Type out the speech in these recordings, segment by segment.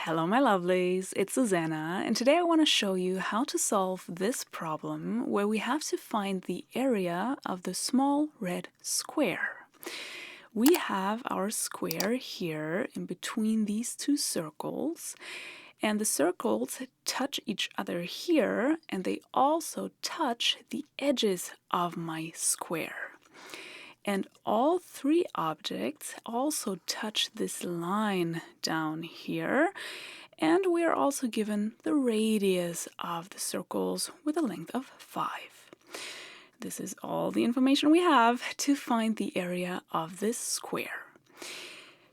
Hello my lovelies, it's Susanna, and today I want to show you how to solve this problem where we have to find the area of the small red square. We have our square here in between these two circles, and the circles touch each other here, and they also touch the edges of my square. And all three objects also touch this line down here. And we are also given the radius of the circles with a length of 5. This is all the information we have to find the area of this square.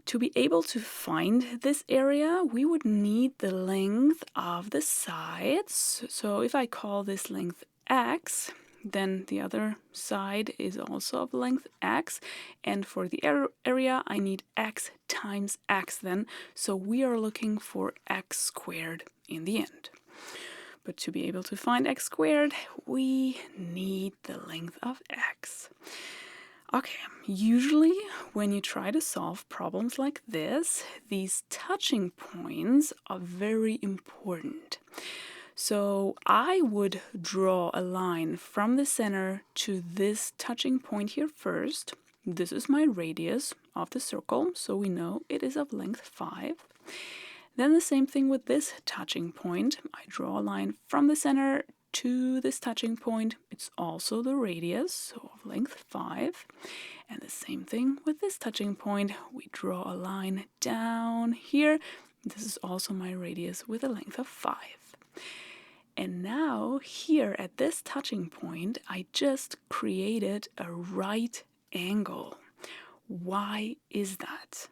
To be able to find this area, we would need the length of the sides. So if I call this length x, then the other side is also of length x, and for the area I need x times x then, so we are looking for x squared in the end. But to be able to find x squared, we need the length of x. Okay, usually when you try to solve problems like this, these touching points are very important. So I would draw a line from the center to this touching point here first. This is my radius of the circle, so we know it is of length 5. Then the same thing with this touching point. I draw a line from the center to this touching point. It's also the radius, so of length 5. And the same thing with this touching point. We draw a line down here. This is also my radius with a length of 5. And now, here at this touching point, I just created a right angle. Why is that?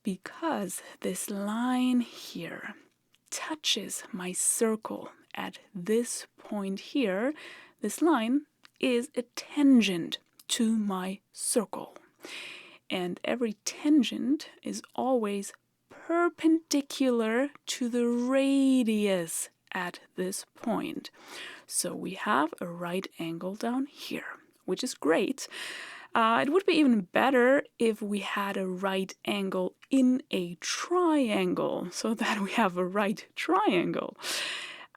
Because this line here touches my circle at this point here. This line is a tangent to my circle. And every tangent is always perpendicular to the radius at this point. So we have a right angle down here, which is great. It would be even better if we had a right angle in a triangle, so that we have a right triangle.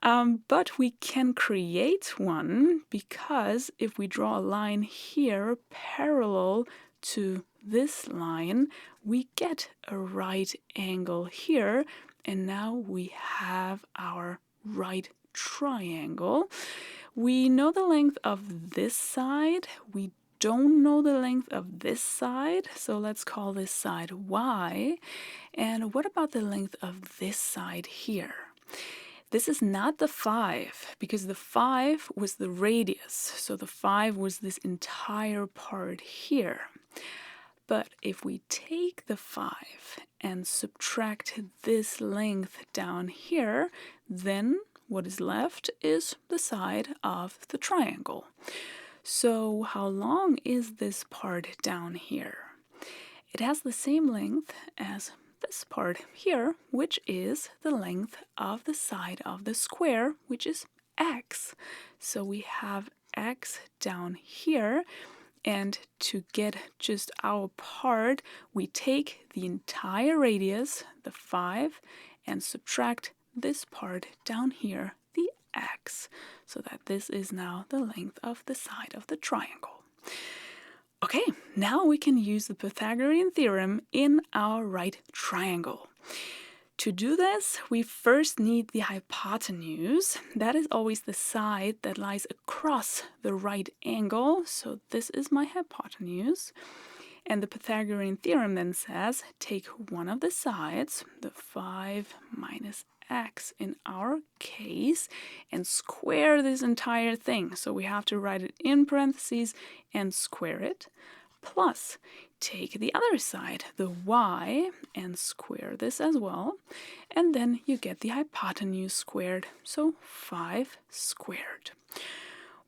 But we can create one, because if we draw a line here parallel to this line, we get a right angle here, and now we have our right triangle. We know the length of this side. We don't know the length of this side, so let's call this side y. And what about the length of this side here? This is not the 5, because the 5 was the radius, so the 5 was this entire part here. But if we take the 5 and subtract this length down here, then what is left is the side of the triangle. So how long is this part down here? It has the same length as this part here, which is the length of the side of the square, which is x. So we have x down here. And to get just our part, we take the entire radius, the 5, and subtract this part down here, the x, so that this is now the length of the side of the triangle. Okay, now we can use the Pythagorean theorem in our right triangle. To do this, we first need the hypotenuse. That is always the side that lies across the right angle. So this is my hypotenuse. And the Pythagorean theorem then says, take one of the sides, the 5 minus x in our case, and square this entire thing. So we have to write it in parentheses and square it. Plus, take the other side, the y, and square this as well. And then you get the hypotenuse squared, so 5 squared.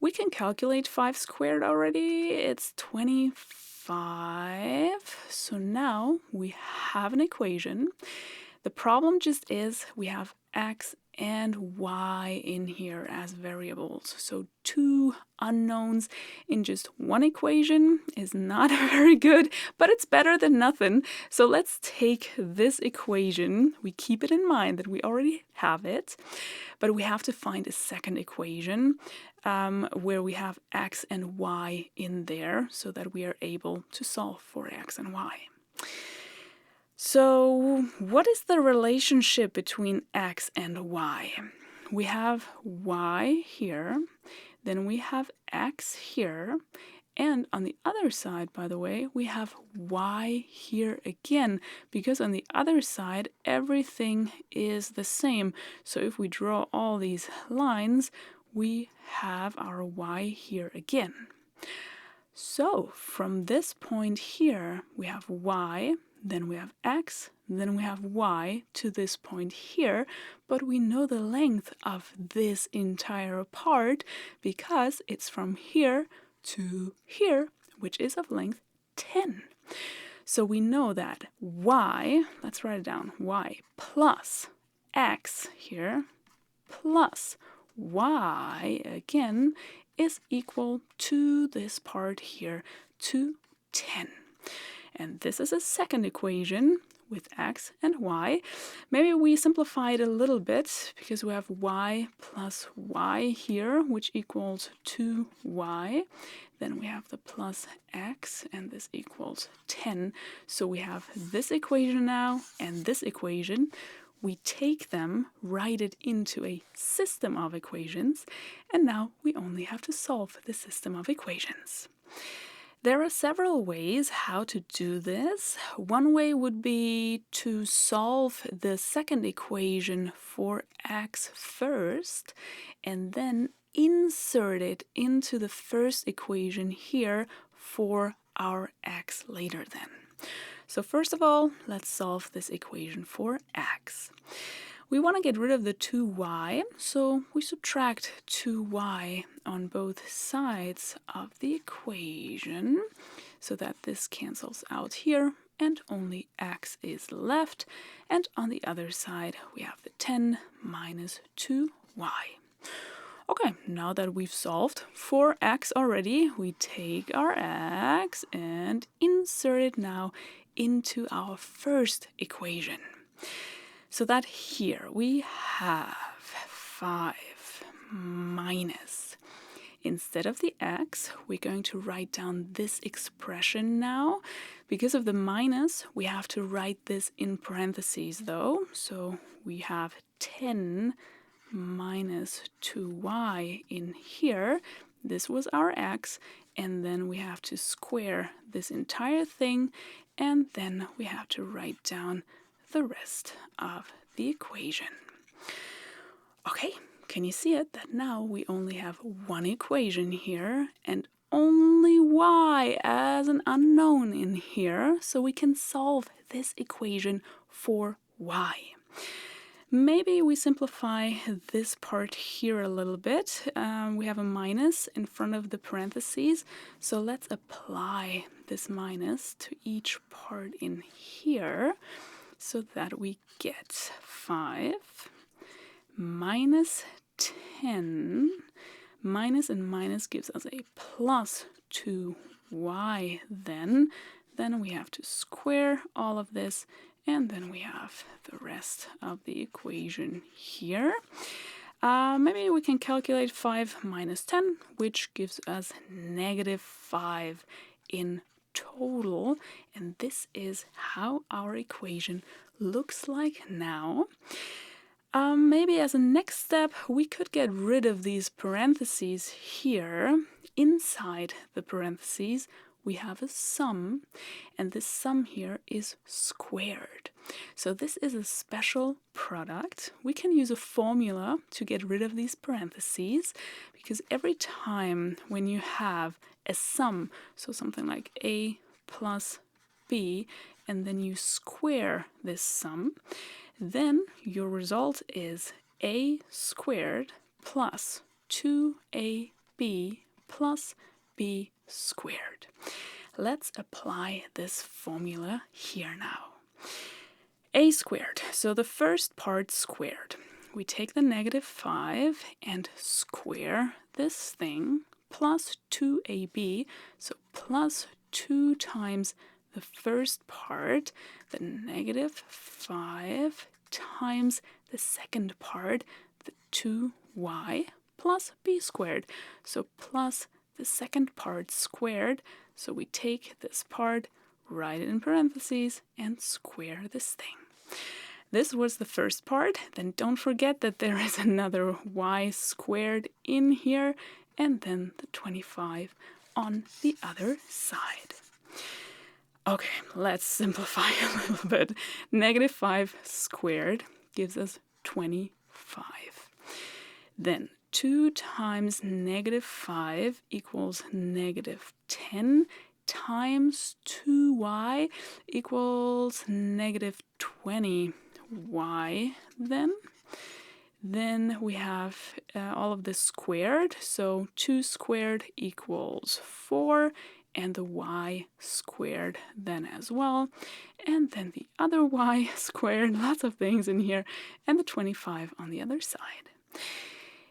We can calculate 5 squared already. It's 25. So now we have an equation. The problem just is we have x and y in here as variables. So two unknowns in just one equation is not very good, but it's better than nothing. So let's take this equation. We keep it in mind that we already have it, but we have to find a second equation where we have x and y in there so that we are able to solve for x and y. So what is the relationship between x and y? We have y here, then we have x here, and on the other side, by the way, we have y here again, because on the other side, everything is the same. So if we draw all these lines, we have our y here again. So from this point here, we have y, then we have x, then we have y to this point here, but we know the length of this entire part because it's from here to here, which is of length 10. So we know that y, let's write it down, y plus x here plus y again is equal to this part here, to 10. And this is a second equation with x and y. Maybe we simplify it a little bit because we have y plus y here, which equals 2y. Then we have the plus x, and this equals 10. So we have this equation now and this equation. We take them, write it into a system of equations, and now we only have to solve the system of equations. There are several ways how to do this. One way would be to solve the second equation for x first, and then insert it into the first equation here for our x later then. So first of all, let's solve this equation for x. We want to get rid of the 2y, so we subtract 2y on both sides of the equation so that this cancels out here and only x is left. And on the other side, we have the 10 minus 2y. Okay, now that we've solved for x already, we take our x and insert it now into our first equation. So that here we have 5 minus. Instead of the x, we're going to write down this expression now. Because of the minus, we have to write this in parentheses though. So we have 10 minus 2y in here. This was our x, and then we have to square this entire thing, and then we have to write down the rest of the equation. Okay, can you see it? That now we only have one equation here and only y as an unknown in here, so we can solve this equation for y. Maybe we simplify this part here a little bit. We have a minus in front of the parentheses, so let's apply this minus to each part in here so that we get 5 minus 10. Minus and minus gives us a plus 2y then. Then we have to square all of this, and then we have the rest of the equation here. Maybe we can calculate 5 minus 10, which gives us negative 5 in total. And this is how our equation looks like now. Maybe as a next step, we could get rid of these parentheses here. Inside the parentheses, we have a sum, and this sum here is squared. So this is a special product. We can use a formula to get rid of these parentheses, because every time when you have a sum, so something like a plus b, and then you square this sum, then your result is a squared plus 2ab plus b squared. Let's apply this formula here now. A squared, so the first part squared. we take the -5 and square this thing, plus 2ab, so plus 2 times the first part, the -5 times the second part, the 2y, plus b squared, so plus the second part squared, so we take this part, write it in parentheses, and square this thing. This was the first part. Then don't forget that there is another y squared in here, and then the 25 on the other side. Okay, let's simplify a little bit. -5 squared gives us 25. Then 2 times -5 equals -10 times 2y equals -20y then. Then we have all of this squared, so 2 squared equals 4, and the y squared then as well, and then the other y squared, lots of things in here, and the 25 on the other side.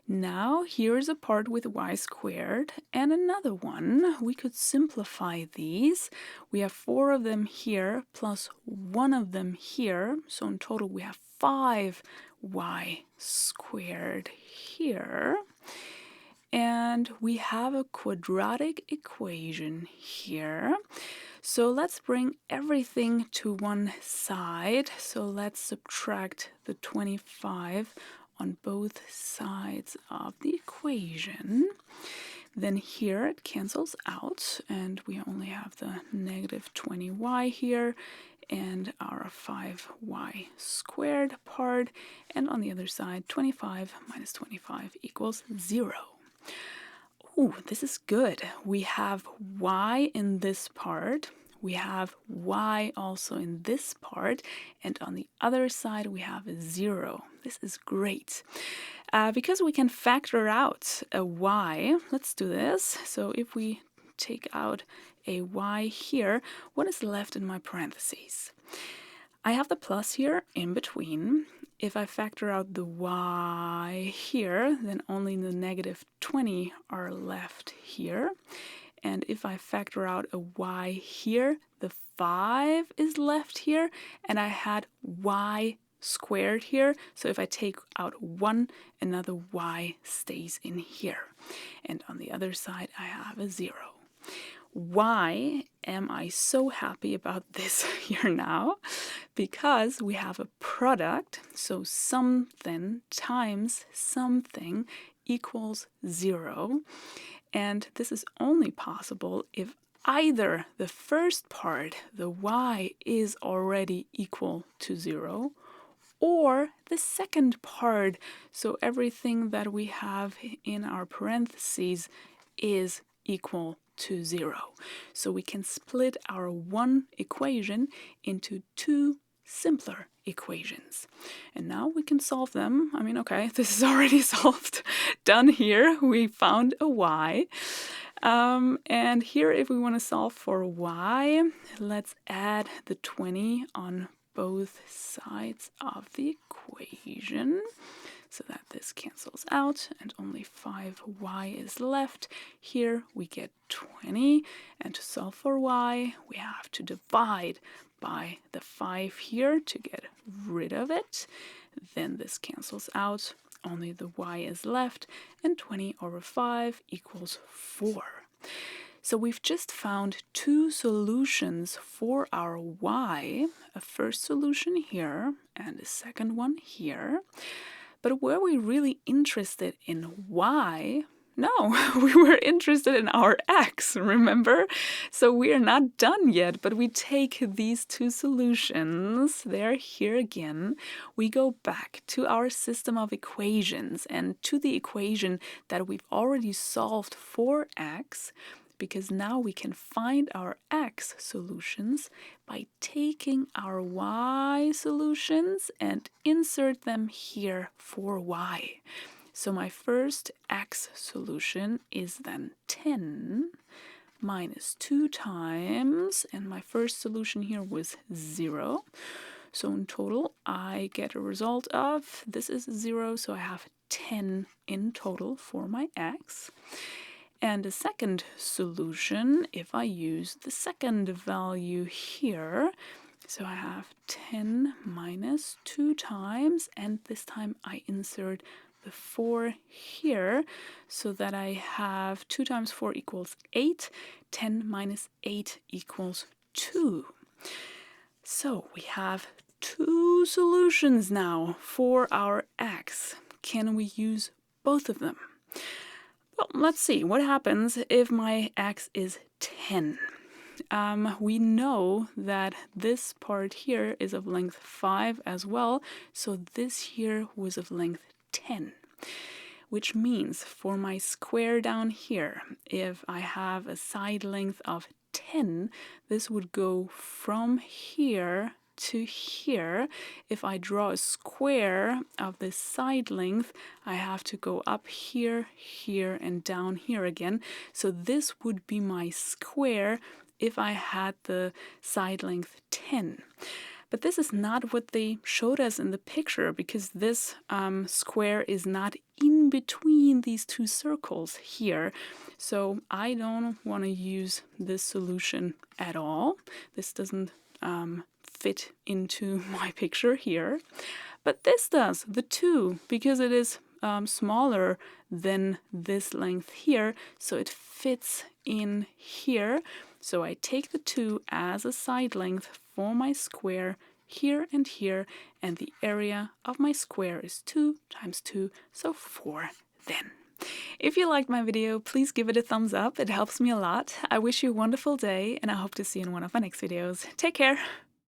Now here's a part with y squared and another one. We could simplify these. We have 4 of them here plus 1 of them here, so in total we have 5y squared here. And we have a quadratic equation here. So let's bring everything to one side. So let's subtract the 25 on both sides of the equation. Then here it cancels out, and we only have the -20y here and our 5y squared part. And on the other side, 25 minus 25 equals 0. Ooh, this is good. We have y in this part. We have y also in this part, and on the other side we have a 0. This is great. Because we can factor out a y, let's do this. So if we take out a y here, what is left in my parentheses? I have the plus here in between. If I factor out the y here, then only the -20 are left here. And if I factor out a y here, the 5 is left here, and I had y squared here. So if I take out 1, another y stays in here. And on the other side, I have a 0. Why am I so happy about this here now? Because we have a product, so something times something equals 0. And this is only possible if either the first part, the y, is already equal to 0, or the second part, so everything that we have in our parentheses is equal to 0. So we can split our one equation into 2 simpler equations. And now we can solve them. I mean, okay, this is already solved. Done here. We found a y. And here, if we want to solve for y, let's add the 20 on both sides of the equation, so that this cancels out and only 5y is left. Here we get 20, and to solve for y, we have to divide by the 5 here to get rid of it. Then this cancels out, only the y is left, and 20 over 5 equals 4. So we've just found 2 solutions for our y, a first solution here and a second one here. But were we really interested in y? No, we were interested in our x, remember? So we are not done yet, but we take these 2 solutions, they're here again. We go back to our system of equations and to the equation that we've already solved for x, because now we can find our x solutions by taking our y solutions and insert them here for y. So my first x solution is then 10 minus 2 times, and my first solution here was 0. So in total, I get a result of, this is 0, so I have 10 in total for my x. And a second solution, if I use the second value here, so I have 10 minus 2 times, and this time I insert the 4 here, so that I have 2 times 4 equals 8, 10 minus 8 equals 2. So we have 2 solutions now for our x. Can we use both of them? Well, let's see what happens if my x is 10. We know that this part here is of length 5 as well, so this here was of length 10. Which means for my square down here, if I have a side length of 10, this would go from here to here. If I draw a square of this side length, I have to go up here, here, and down here again. So this would be my square if I had the side length 10. But this is not what they showed us in the picture, because this square is not in between these two circles here. So I don't want to use this solution at all. This doesn't fit into my picture here. But this does, the 2, because it is smaller than this length here, so it fits in here. So I take the 2 as a side length for my square here and here, and the area of my square is 2 times 2, so 4 then. If you liked my video, please give it a thumbs up. It helps me a lot. I wish you a wonderful day, and I hope to see you in one of my next videos. Take care!